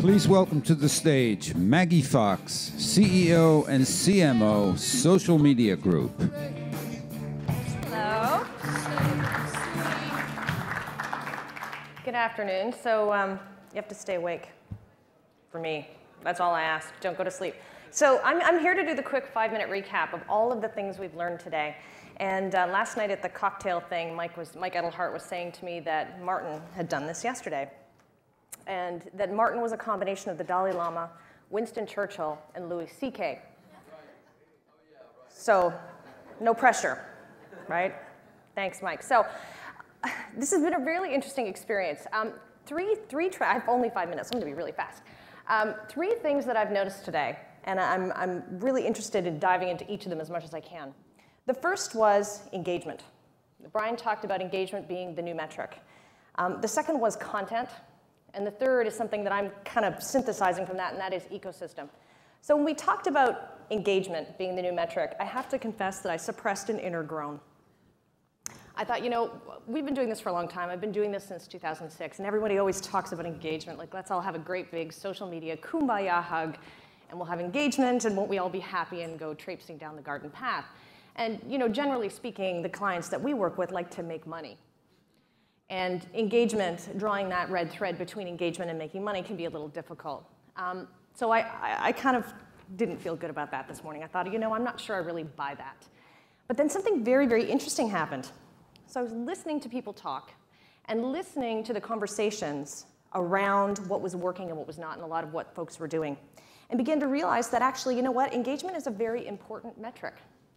Please welcome to the stage Maggie Fox, CEO and CMO, Social Media Group. Hello. Good afternoon. So you have to stay awake for me. That's all I ask. Don't go to sleep. So I'm here to do the quick 5-minute recap of all of the things we've learned today. And last night at the cocktail thing, Mike Edelhart was saying to me that Martin had done this yesterday. And that Martin was a combination of the Dalai Lama, Winston Churchill, and Louis C.K. So no pressure, right? Thanks, Mike. So this has been a really interesting experience. I have only 5 minutes. I'm going to be really fast. 3 things that I've noticed today, and I'm really interested in diving into each of them as much as I can. The first was engagement. Brian talked about engagement being the new metric. The second was content. And the third is something that I'm kind of synthesizing from that, and that is ecosystem. So when we talked about engagement being the new metric, I have to confess that I suppressed an inner groan. I thought, you know, we've been doing this for a long time. I've been doing this since 2006, and everybody always talks about engagement. Like, let's all have a great big social media kumbaya hug, and we'll have engagement, and won't we all be happy and go traipsing down the garden path? And, you know, generally speaking, the clients that we work with like to make money. And engagement, drawing that red thread between engagement and making money can be a little difficult. So I kind of didn't feel good about that this morning. I thought, you know, I'm not sure I really buy that. But then something very, very interesting happened. So I was listening to people talk and listening to the conversations around what was working and what was not, and a lot of what folks were doing, and began to realize that actually, you know what, engagement is a very important metric.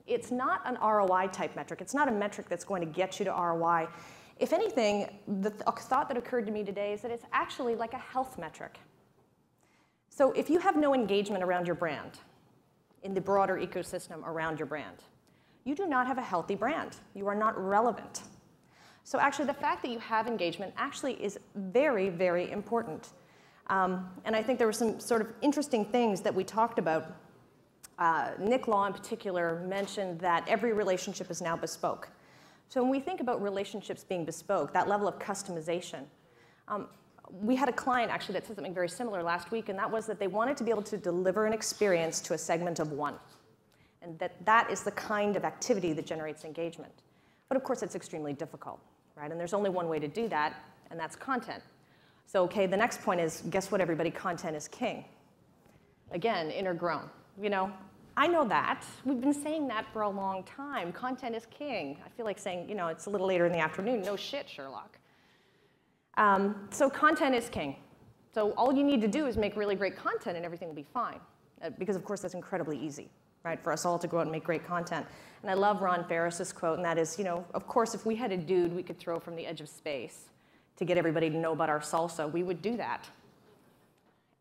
It's not an ROI type metric. It's not a metric that's going to get you to ROI. If anything, the thought that occurred to me today is that it's actually like a health metric. So if you have no engagement around your brand, in the broader ecosystem around your brand, you do not have a healthy brand. You are not relevant. So actually, the fact that you have engagement actually is very, very important. And I think there were some sort of interesting things that we talked about. Nick Law in particular mentioned that every relationship is now bespoke. So when we think about relationships being bespoke, that level of customization, we had a client actually that said something very similar last week, and that was that they wanted to be able to deliver an experience to a segment of one. And that is the kind of activity that generates engagement. But of course, it's extremely difficult, right? And there's only one way to do that, and that's content. So okay, the next point is, guess what, everybody? Content is king. Again, inner groan. You know, I know that. We've been saying that for a long time. Content is king. I feel like saying, you know, it's a little later in the afternoon. No shit, Sherlock. So content is king. So all you need to do is make really great content and everything will be fine. Because, of course, that's incredibly easy, right, for us all to go out and make great content. And I love Ron Ferris's quote, and that is, you know, of course, if we had a dude we could throw from the edge of space to get everybody to know about our salsa, we would do that.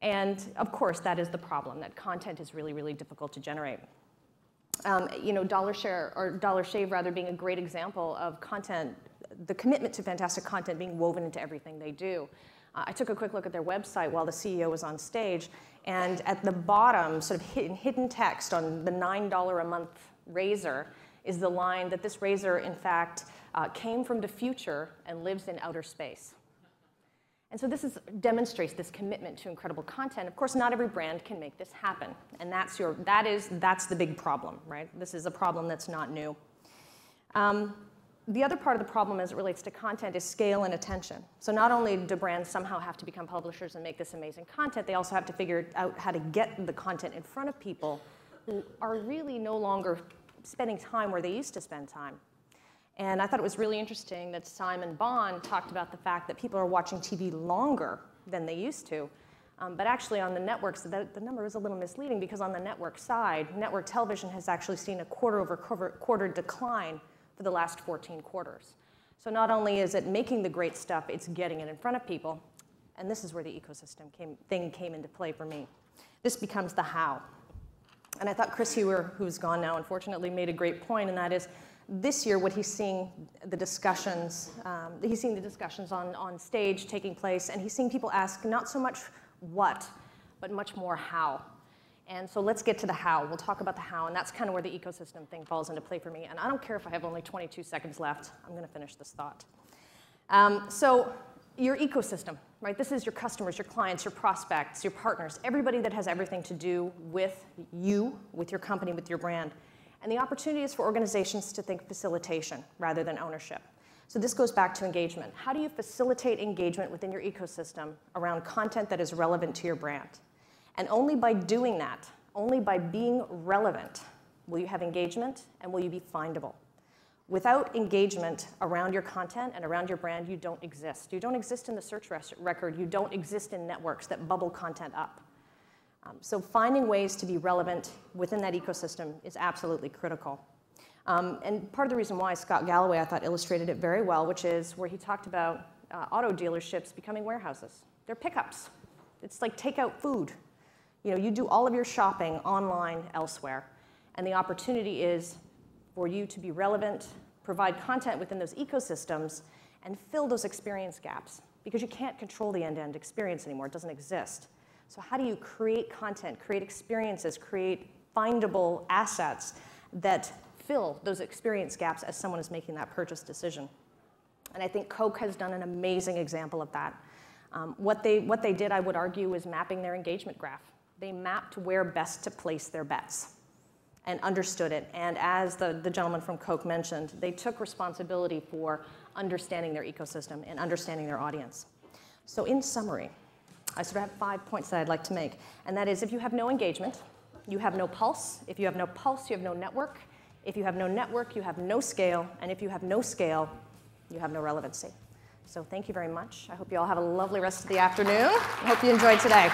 And of course, that is the problem, that content is really, really difficult to generate. You know, Dollar Shave rather being a great example of content, the commitment to fantastic content being woven into everything they do. I took a quick look at their website while the CEO was on stage, and at the bottom, sort of hidden text on the $9 a month razor is the line that this razor, in fact, came from the future and lives in outer space. And so this demonstrates this commitment to incredible content. Of course, not every brand can make this happen. And that's the big problem, right? This is a problem that's not new. The other part of the problem as it relates to content is scale and attention. So not only do brands somehow have to become publishers and make this amazing content, they also have to figure out how to get the content in front of people who are really no longer spending time where they used to spend time. And I thought it was really interesting that Simon Bond talked about the fact that people are watching TV longer than they used to. But actually on the networks, the number is a little misleading because on the network side, network television has actually seen a quarter-over-quarter decline for the last 14 quarters. So not only is it making the great stuff, it's getting it in front of people. And this is where the ecosystem thing came into play for me. This becomes the how. And I thought Chris Hewer, who's gone now, unfortunately, made a great point, and that is, this year, what he's seeing the discussions, on stage taking place, and he's seeing people ask not so much what, but much more how. And so let's get to the how. We'll talk about the how, and that's kind of where the ecosystem thing falls into play for me. And I don't care if I have only 22 seconds left. I'm going to finish this thought. So your ecosystem, right? This is your customers, your clients, your prospects, your partners, everybody that has everything to do with you, with your company, with your brand. And the opportunity is for organizations to think facilitation rather than ownership. So this goes back to engagement. How do you facilitate engagement within your ecosystem around content that is relevant to your brand? And only by doing that, only by being relevant, will you have engagement and will you be findable. Without engagement around your content and around your brand, you don't exist. You don't exist in the search record. You don't exist in networks that bubble content up. So finding ways to be relevant within that ecosystem is absolutely critical. And part of the reason why Scott Galloway, I thought, illustrated it very well, which is where he talked about auto dealerships becoming warehouses. They're pickups. It's like takeout food. You know, you do all of your shopping online elsewhere, and the opportunity is for you to be relevant, provide content within those ecosystems, and fill those experience gaps, because you can't control the end-to-end experience anymore. It doesn't exist. So how do you create content, create experiences, create findable assets that fill those experience gaps as someone is making that purchase decision? And I think Coke has done an amazing example of that. What they did, I would argue, is mapping their engagement graph. They mapped where best to place their bets and understood it. And as the gentleman from Coke mentioned, they took responsibility for understanding their ecosystem and understanding their audience. So in summary, I sort of have 5 points that I'd like to make. And that is, if you have no engagement, you have no pulse. If you have no pulse, you have no network. If you have no network, you have no scale. And if you have no scale, you have no relevancy. So thank you very much. I hope you all have a lovely rest of the afternoon. I hope you enjoyed today.